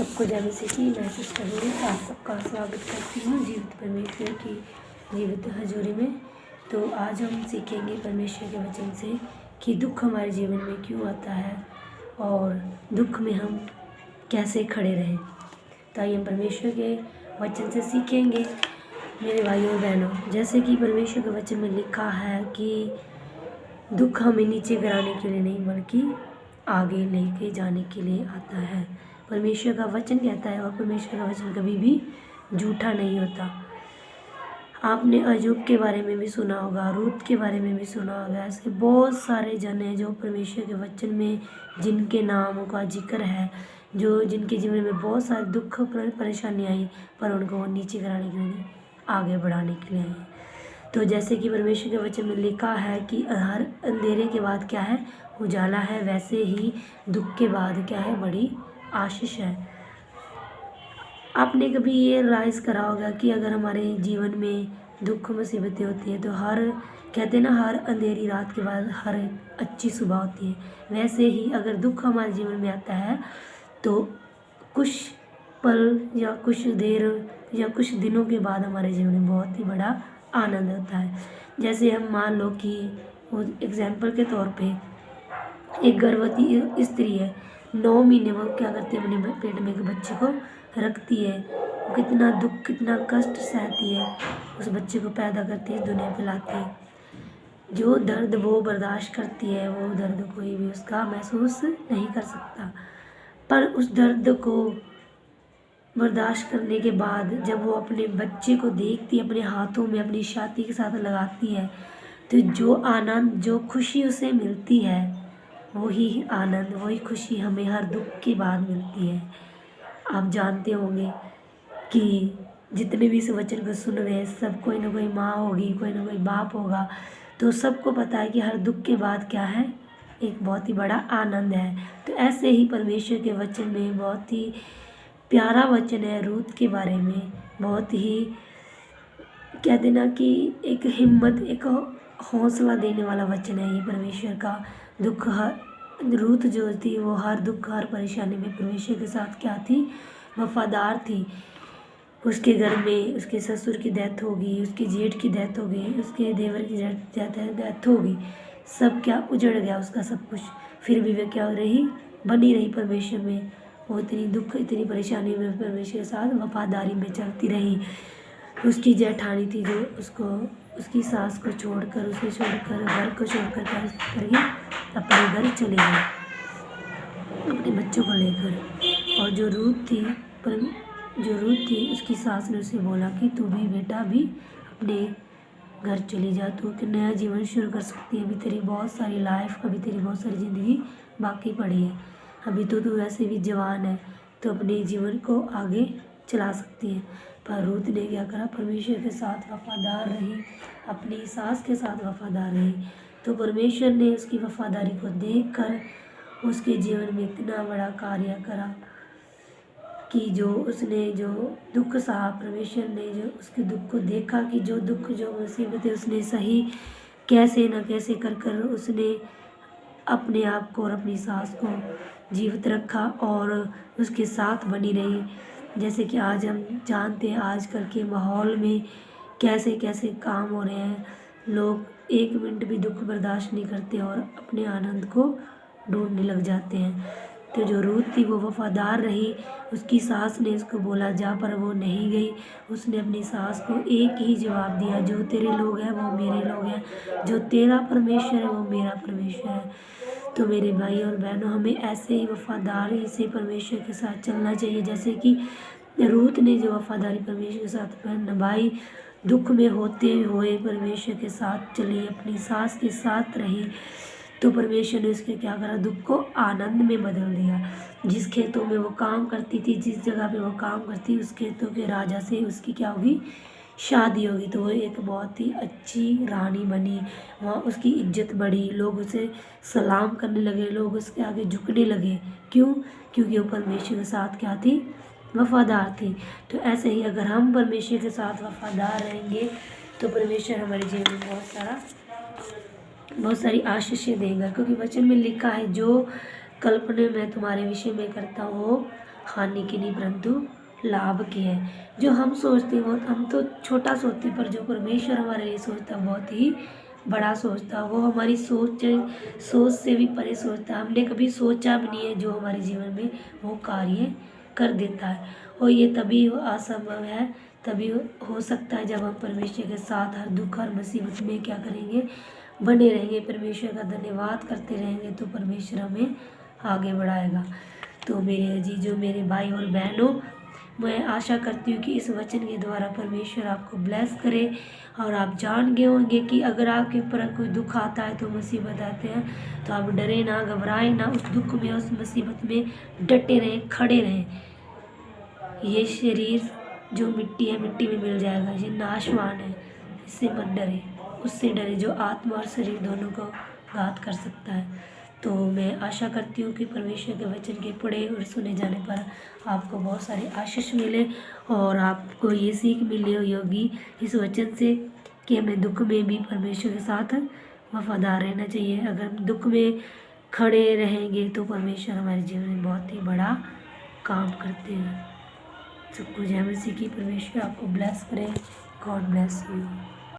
सबको जय मसीह की। मैं सिस्टर हूँ, आप सबका स्वागत करती हूँ जीवित परमेश्वर की जीवित हजूरी में। तो आज हम सीखेंगे परमेश्वर के वचन से कि दुख हमारे जीवन में क्यों आता है और दुख में हम कैसे खड़े रहें। तो आइए हम परमेश्वर के वचन से सीखेंगे मेरे भाइयों और बहनों। जैसे कि परमेश्वर के वचन में लिखा है कि दुख हमें नीचे गिराने के लिए नहीं बल्कि आगे लेके जाने के लिए आता है। परमेश्वर का वचन कहता है और परमेश्वर का वचन कभी भी झूठा नहीं होता। आपने अय्यूब के बारे में भी सुना होगा, रूत के बारे में भी सुना होगा। ऐसे बहुत सारे जन हैं जो परमेश्वर के वचन में जिनके नामों का जिक्र है, जो जिनके जीवन में बहुत सारे दुख परेशानी आई, पर उनको वो नीचे गिराने के लिए आगे बढ़ाने के लिए आई। तो जैसे कि परमेश्वर के वचन में लिखा है कि हर अंधेरे के बाद क्या है, उजाला है, वैसे ही दुख के बाद क्या है, बड़ी आशीष है। आपने कभी ये रियलाइज करा होगा कि अगर हमारे जीवन में दुख मुसीबतें होती हैं तो कहते हैं ना, हर अंधेरी रात के बाद हर अच्छी सुबह होती है। वैसे ही अगर दुख हमारे जीवन में आता है तो कुछ पल या कुछ देर या कुछ दिनों के बाद हमारे जीवन में बहुत ही बड़ा आनंद होता है। जैसे हम मान लो कि वो एग्जाम्पल के तौर पे एक गर्भवती स्त्री है, 9 महीने वो क्या करती है, अपने पेट में एक बच्चे को रखती है। वो कितना दुख कितना कष्ट सहती है, उस बच्चे को पैदा करती है, दुनिया पे लाती है। जो दर्द वो बर्दाश्त करती है, वो दर्द कोई भी उसका महसूस नहीं कर सकता। पर उस दर्द को बर्दाश्त करने के बाद जब वो अपने बच्चे को देखती है, अपने हाथों में अपनी छाती के साथ लगाती है, तो जो आनंद जो खुशी उसे मिलती है, वही आनंद वही खुशी हमें हर दुख के बाद मिलती है। आप जानते होंगे कि जितने भी इस वचन को सुन रहे हैं, सब कोई ना कोई माँ होगी, कोई ना कोई बाप होगा। तो सबको पता है कि हर दुख के बाद क्या है, एक बहुत ही बड़ा आनंद है। तो ऐसे ही परमेश्वर के वचन में बहुत ही प्यारा वचन है रूत के बारे में। बहुत ही कह देना कि एक हिम्मत, एक हौसला देने वाला वचन है ये परमेश्वर का। दुख रूत जो थी वो हर दुख हर परेशानी में परमेश्वर के साथ क्या थी, वफादार थी। उसके घर में उसके ससुर की डेथ हो गई, उसके जेठ की डेथ हो गई, उसके देवर की डेथ हो गई, सब क्या उजड़ गया उसका सब कुछ। फिर भी वे क्या रही, बनी रही परमेश्वर में। वो इतनी दुख इतनी परेशानी में परमेश्वर के साथ वफादारी में चलती रही। उसकी जेठानी थी जो उसको उसकी सास को छोड़कर, उसे छोड़कर, घर को छोड़कर क्या करके अपने घर चले गए अपने बच्चों को लेकर। और जो रूत थी उसकी सास ने उसे बोला कि तू भी बेटा भी अपने घर चली जा, तू एक नया जीवन शुरू कर सकती है। अभी तेरी बहुत सारी लाइफ, अभी तेरी बहुत सारी ज़िंदगी बाकी पड़ी है। अभी तो तू वैसे भी जवान है, तो अपने जीवन को आगे चला सकती है। पर रूत ने क्या करा, परमेश्वर के साथ वफादार रही, अपनी सास के साथ वफादार रही। तो परमेश्वर ने उसकी वफादारी को देखकर उसके जीवन में इतना बड़ा कार्य करा कि जो उसने जो दुख सहा, परमेश्वर ने जो उसके दुख को देखा कि जो दुख जो मुसीबतें उसने सही कैसे न कैसे कर कर उसने अपने आप को और अपनी सास को जीवित रखा और उसके साथ बनी रही। जैसे कि आज हम जानते हैं आजकल के माहौल में कैसे कैसे काम हो रहे हैं, लोग एक मिनट भी दुख बर्दाश्त नहीं करते और अपने आनंद को ढूंढने लग जाते हैं। तो जो रूत थी वो वफादार रही, उसकी सास ने उसको बोला जा, पर वो नहीं गई। उसने अपनी सास को एक ही जवाब दिया, जो तेरे लोग हैं वो मेरे लोग हैं, जो तेरा परमेश्वर है वो मेरा परमेश्वर है। तो मेरे भाई और बहनों, हमें ऐसे ही वफादारी से परमेश्वर के साथ चलना चाहिए। जैसे कि रूत ने जो वफादारी परमेश्वर के साथ निभाई, दुख में होते हुए परमेश्वर के साथ चली, अपनी सास के साथ रही, तो परमेश्वर ने उसके क्या करा, दुख को आनंद में बदल दिया। जिस खेतों में वो काम करती थी, जिस जगह पे वो काम करती, उस खेतों के राजा से उसकी क्या होगी, शादी होगी। तो वो एक बहुत ही अच्छी रानी बनी, वहाँ उसकी इज्जत बढ़ी, लोग उसे सलाम करने लगे, लोग उसके आगे झुकने लगे। क्यों? क्योंकि वो परमेश्वर के साथ क्या थी, वफादार थी। तो ऐसे ही अगर हम परमेश्वर के साथ वफादार रहेंगे तो परमेश्वर हमारे जीवन में बहुत सारी आशीषें देगा। क्योंकि वचन में लिखा है, जो कल्पना मैं तुम्हारे विषय में करता हूँ हानि की नहीं परंतु लाभ की है। जो हम सोचते हैं वो हम तो छोटा सोचते हैं, पर जो परमेश्वर हमारे लिए सोचता है बहुत ही बड़ा सोचता है। वो हमारी सोच से भी परे सोचता है। हमने कभी सोचा भी नहीं है जो हमारे जीवन में वो कार्य कर देता है। और ये तभी असंभव है, तभी हो सकता है जब हम परमेश्वर के साथ हर दुख हर मुसीबत में क्या करेंगे, बने रहेंगे, परमेश्वर का धन्यवाद करते रहेंगे, तो परमेश्वर हमें आगे बढ़ाएगा। तो मेरे अजीजों, मेरे भाई और बहनों, मैं आशा करती हूँ कि इस वचन के द्वारा परमेश्वर आपको ब्लेस करे और आप जान गए होंगे कि अगर आपके ऊपर कोई दुख आता है, तो मुसीबत आते हैं, तो आप डरे ना, घबराएं ना, उस दुख में उस मुसीबत में डटे रहें, खड़े रहें। ये शरीर जो मिट्टी है, मिट्टी में मिल जाएगा, ये नाशवान है, इससे मत डरे, उससे डरे जो आत्मा और शरीर दोनों को घात कर सकता है। तो मैं आशा करती हूँ कि परमेश्वर के वचन के पढ़े और सुने जाने पर आपको बहुत सारे आशीष मिले और आपको ये सीख मिली होगी इस वचन से कि हमें दुख में भी परमेश्वर के साथ वफादार रहना चाहिए। अगर हम दुख में खड़े रहेंगे तो परमेश्वर हमारे जीवन में बहुत ही बड़ा काम करते हैं। सबको जय मसीह की। परमेश्वर आपको ब्लेस करे। God bless you.